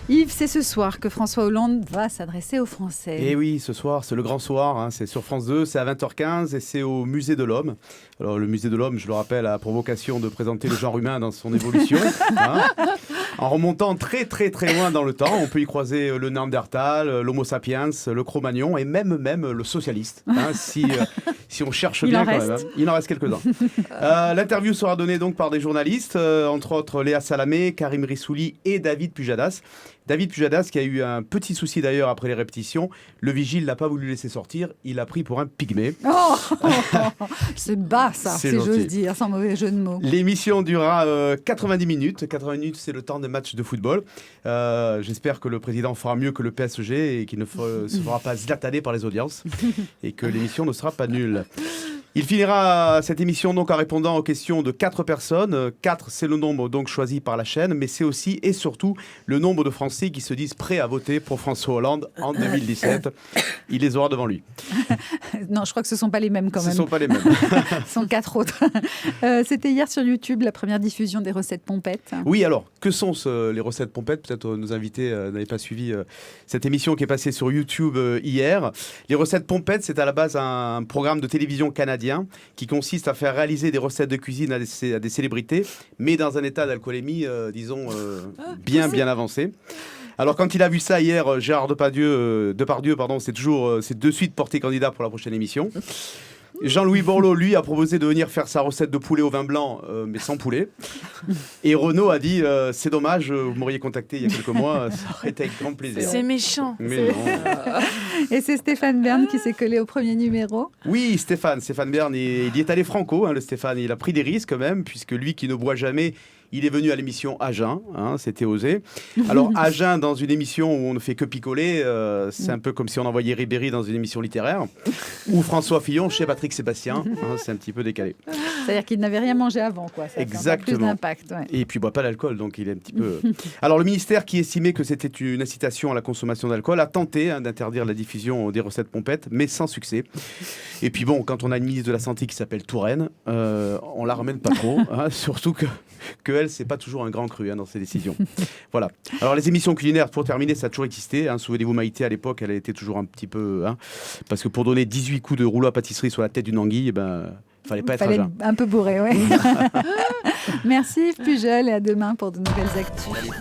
Yves, c'est ce soir que François Hollande va s'adresser aux Français. Et oui, ce soir, c'est le grand soir, hein, c'est sur France 2, c'est à 20h15 et c'est au Musée de l'Homme. Alors le Musée de l'Homme, je le rappelle, a pour vocation de présenter le genre humain dans son évolution. Hein, en remontant très très très loin dans le temps, on peut y croiser le Néandertal, l'Homo sapiens, le Cro-Magnon et même le socialiste. Hein, si on cherche bien quand même. Hein. Il en reste quelques-uns. L'interview sera donnée donc par des journalistes, entre autres Léa Salamé, Karim Rissouli et David Pujadas. David Pujadas qui a eu un petit souci d'ailleurs après les répétitions. Le vigile l'a pas voulu laisser sortir. Il l'a pris pour un pygmée. C'est bas ça, si j'ose dire, sans mauvais jeu de mots. L'émission durera 90 minutes. 80 minutes, c'est le temps de match de football. J'espère que le président fera mieux que le PSG et qu'il ne se fera pas zlataner par les audiences et que l'émission ne sera pas nulle. Il finira cette émission donc en répondant aux questions de 4 personnes. 4, c'est le nombre donc choisi par la chaîne, mais c'est aussi et surtout le nombre de Français qui se disent prêts à voter pour François Hollande en 2017. Il les aura devant lui. Non, je crois que ce ne sont pas les mêmes quand même. Ce ne sont pas les mêmes. Ce sont 4 autres. C'était hier sur YouTube la première diffusion des recettes pompettes. Oui, alors, que sont les recettes pompettes ? Peut-être nos invités n'avaient pas suivi cette émission qui est passée sur YouTube hier. Les recettes pompettes, c'est à la base un programme de télévision canadien qui consiste à faire réaliser des recettes de cuisine à des célébrités, mais dans un état d'alcoolémie, disons, bien avancé. Alors quand il a vu ça hier, Gérard Depardieu, c'est de suite porté candidat pour la prochaine émission. Jean-Louis Borloo, lui, a proposé de venir faire sa recette de poulet au vin blanc, mais sans poulet. Et Renaud a dit c'est dommage, vous m'auriez contacté il y a quelques mois, ça aurait été avec grand plaisir. C'est méchant. Mais non. Et c'est Stéphane Bern qui s'est collé au premier numéro. Oui, Stéphane Bern, il y est allé franco, hein, le Stéphane. Il a pris des risques quand même, puisque lui qui ne boit jamais, il est venu à l'émission à jeun, hein, c'était osé. Alors à jeun, dans une émission où on ne fait que picoler, c'est un peu comme si on envoyait Ribéry dans une émission littéraire, ou François Fillon chez Patrick Sébastien, hein, c'est un petit peu décalé. C'est-à-dire qu'il n'avait rien mangé avant, quoi. Ça exactement. Plus d'impact. Ouais. Et puis il boit pas d'alcool, donc il est un petit peu... Alors le ministère qui estimait que c'était une incitation à la consommation d'alcool a tenté d'interdire la diffusion des recettes pompettes, mais sans succès. Et puis bon, quand on a une ministre de la Santé qui s'appelle Touraine, on la ramène pas trop, hein, surtout que elle, c'est pas toujours un grand cru, hein, dans ses décisions. Voilà. Alors les émissions culinaires, pour terminer, ça a toujours existé. Hein. Souvenez-vous, Maïté, à l'époque, elle était toujours un petit peu... Hein, parce que pour donner 18 coups de rouleau à pâtisserie sur la tête d'une anguille, fallait pas être à jeun. Un peu bourré, oui. Merci Yves Pujol et à demain pour de nouvelles actus.